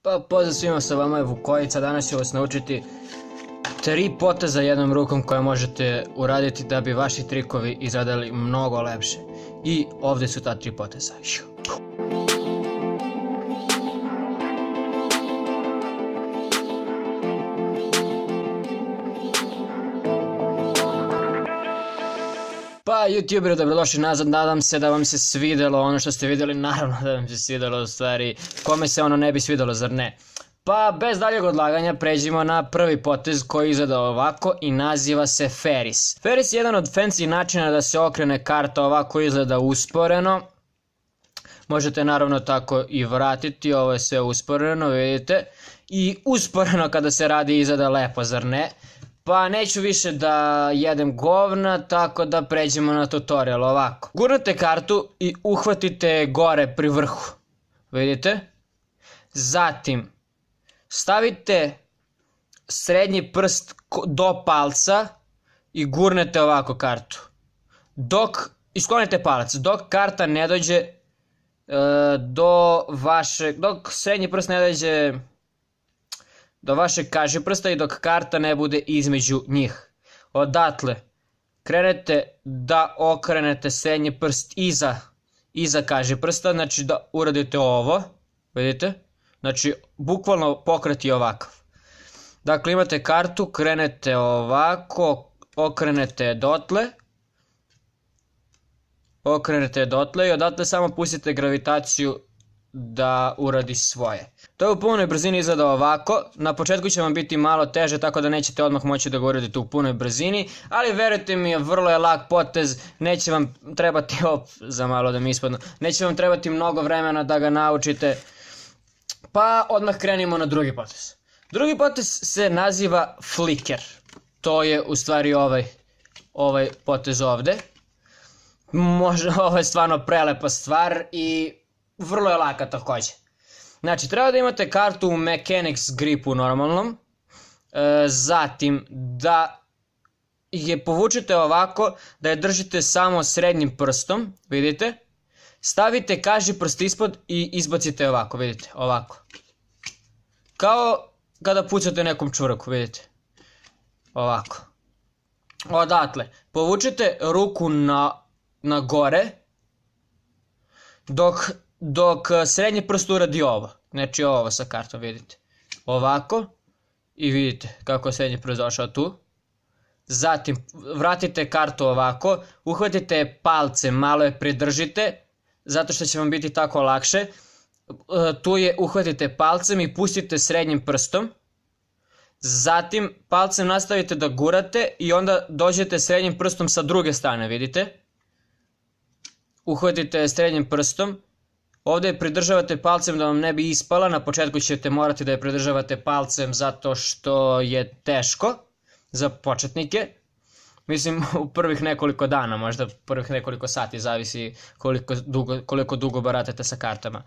Pa pozdrav svima, sa vama je Vukojica. Danas ću vas naučiti 3 poteza jednom rukom koje možete uraditi da bi vaši trikovi izgledali mnogo lepše. I ovdje su ta 3 poteza. Pa YouTuberi, dobrodošli nazad, nadam se da vam se svidjelo ono što ste vidjeli, naravno da vam se svidjelo, u stvari, kome se ono ne bi svidjelo, zar ne? Pa bez daljeg odlaganja pređimo na prvi potez koji izgleda ovako i naziva se Ferris. Ferris je jedan od fancy načina da se okrene karta, ovako izgleda usporeno. Možete naravno tako i vratiti, ovo je sve usporeno, vidite. I usporeno kada se radi izgleda lepo, zar ne? Pa neću više da jedem govna, tako da pređemo na tutorial ovako. Gurnete kartu i uhvatite gore pri vrhu. Vidite? Zatim, stavite srednji prst do palca i gurnete ovako kartu. Isklonite palac, dok karta ne dođe dok srednji prst ne dođe do vašeg kažiprsta i dok karta ne bude između njih. Odatle krenete da okrenete srednji prst iza kažiprsta, znači da uradite ovo, vidite? Znači bukvalno pokret je ovakav. Dakle imate kartu, krenete ovako, okrenete dotle i odatle samo pustite gravitaciju da uradi svoje. To je u punoj brzini izgleda ovako, na početku će vam biti malo teže tako da nećete odmah moći da ga uradite u punoj brzini, ali verujte mi, vrlo je lak potez, neće vam trebati, neće vam trebati mnogo vremena da ga naučite, pa odmah krenimo na drugi potez. Drugi potez se naziva Flicker, to je u stvari ovaj potez ovde, ovo je stvarno prelepa stvar i vrlo je laka također. Znači, treba da imate kartu u Mechanics gripu normalnom, zatim da je povučete ovako, da je držite samo srednjim prstom, vidite, stavite kažiprst ispod i izbacite ovako, vidite, ovako. Kao kada pucate nekom čuraku, vidite, ovako. Odatle, povučete ruku na gore, dok srednji prst uradi ovo, znači ovo sa kartom, vidite, ovako, i vidite kako je srednji prst došao tu. Zatim vratite kartu ovako, uhvatite palce, malo je pridržite, zato što će vam biti tako lakše. Tu je uhvatite palcem i pustite srednjim prstom. Zatim palcem nastavite da gurate i onda dođete srednjim prstom sa druge strane, vidite. Uhvatite srednjim prstom. Ovdje je pridržavate palcem da vam ne bi ispala, na početku ćete morati da je pridržavate palcem zato što je teško za početnike. Mislim u prvih nekoliko dana, možda prvih nekoliko sati, zavisi koliko dugo baratate sa kartama.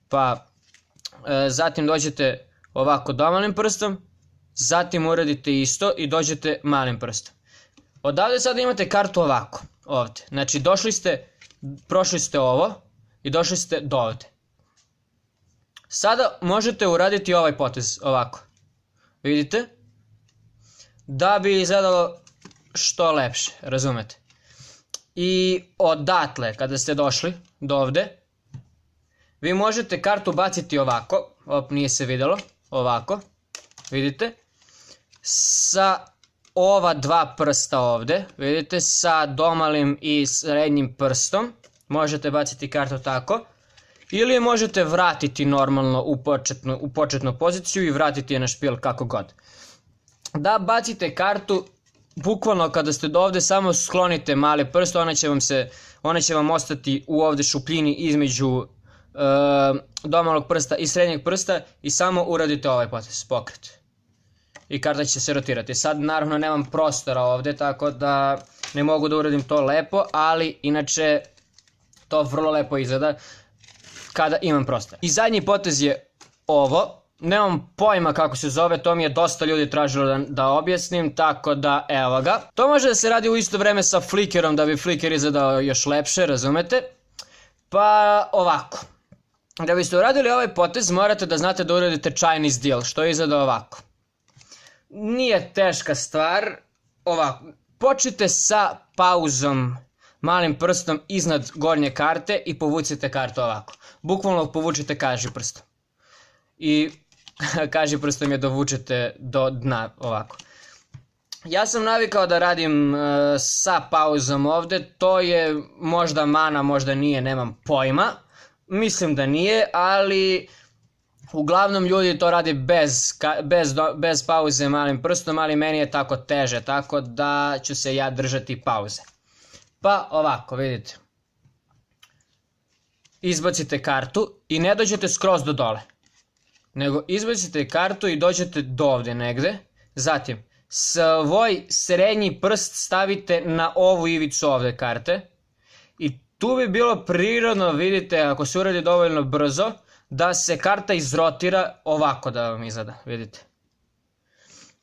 Pa zatim dođete ovako domalim prstom, zatim uradite isto i dođete malim prstom. Odavde sada imate kartu ovako, ovdje. Znači prošli ste ovo i došli ste do ovdje. Sada možete uraditi ovaj potez ovako. Vidite? Da bi izgledalo što lepše, razumete? I odatle, kada ste došli do ovdje, vi možete kartu baciti ovako, nije se vidjelo, ovako, vidite? Sa ova 2 prsta ovdje, vidite, sa domalim i srednjim prstom, možete baciti kartu tako, ili je možete vratiti normalno u početnu poziciju i vratiti je na špil kako god. Da bacite kartu, bukvalno kada ste do ovdje samo sklonite mali prst, ona će vam ostati u ovdje šupljini između domalog prsta i srednjeg prsta i samo uradite ovaj potez, pokret. I karta će se rotirati. Sad naravno nemam prostora ovdje, tako da ne mogu da uradim to lepo, ali inače to vrlo lepo izgleda kada imam prostora. I zadnji potez je ovo. Nemam pojma kako se zove, to mi je dosta ljudi tražilo da objasnim, tako da evo ga. To može da se radi u isto vreme sa flickerom, da bi flicker izgledao još lepše, razumete? Pa ovako. Da biste uradili ovaj potez morate da znate da uradite Chinese deal, što izgleda ovako. Nije teška stvar, ovako, počnite sa pauzom, malim prstom iznad gornje karte i povucite kartu ovako. Bukvalno povučite kažiprstom. I kažiprstom je dovučete do dna ovako. Ja sam navikao da radim sa pauzom ovde, to je možda mana, možda nije, nemam pojma. Mislim da nije, ali uglavnom ljudi to radi bez pauze malim prstom, ali meni je tako teže, tako da ću se ja držati pauze. Pa ovako, vidite. Izbacite kartu i ne dođete skroz do dole, nego izbacite kartu i dođete do ovde negde, zatim svoj srednji prst stavite na ovu ivicu ovde karte i tu bi bilo prirodno, vidite, ako se uradi dovoljno brzo, da se karta izrotira ovako da vam izgleda, vidite.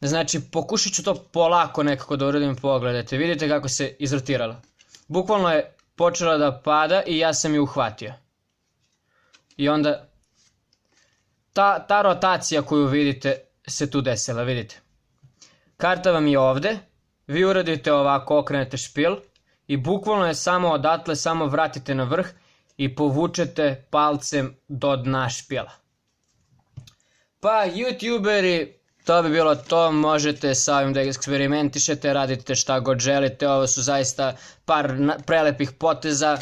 Znači, pokušat ću to polako nekako da uradim, pogledajte, vidite kako se izrotirala. Bukvalno je počela da pada i ja sam ju uhvatio. I onda, ta rotacija koju vidite se tu desila, vidite. Karta vam je ovde, vi uradite ovako, okrenete špil i bukvalno je samo odatle, samo vratite na vrh i povučete palcem do dna špila. Pa youtuberi, to bi bilo to, možete sa ovim da eksperimentišete, radite šta god želite, ovo su zaista par prelepih poteza.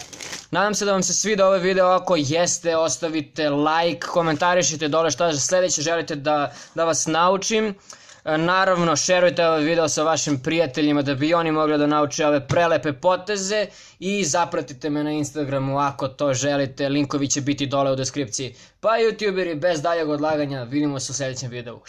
Nadam se da vam se sviđa ovaj video, ako jeste, ostavite like, komentarišite dole šta sledeće želite da vas naučim. Naravno, šerujte ovaj video sa vašim prijateljima da bi oni mogli da nauče ove prelepe poteze i zapratite me na Instagramu ako to želite, linkovi će biti dole u deskripciji. Pa youtuberi, bez daljeg odlaganja, vidimo se u sljedećem videu.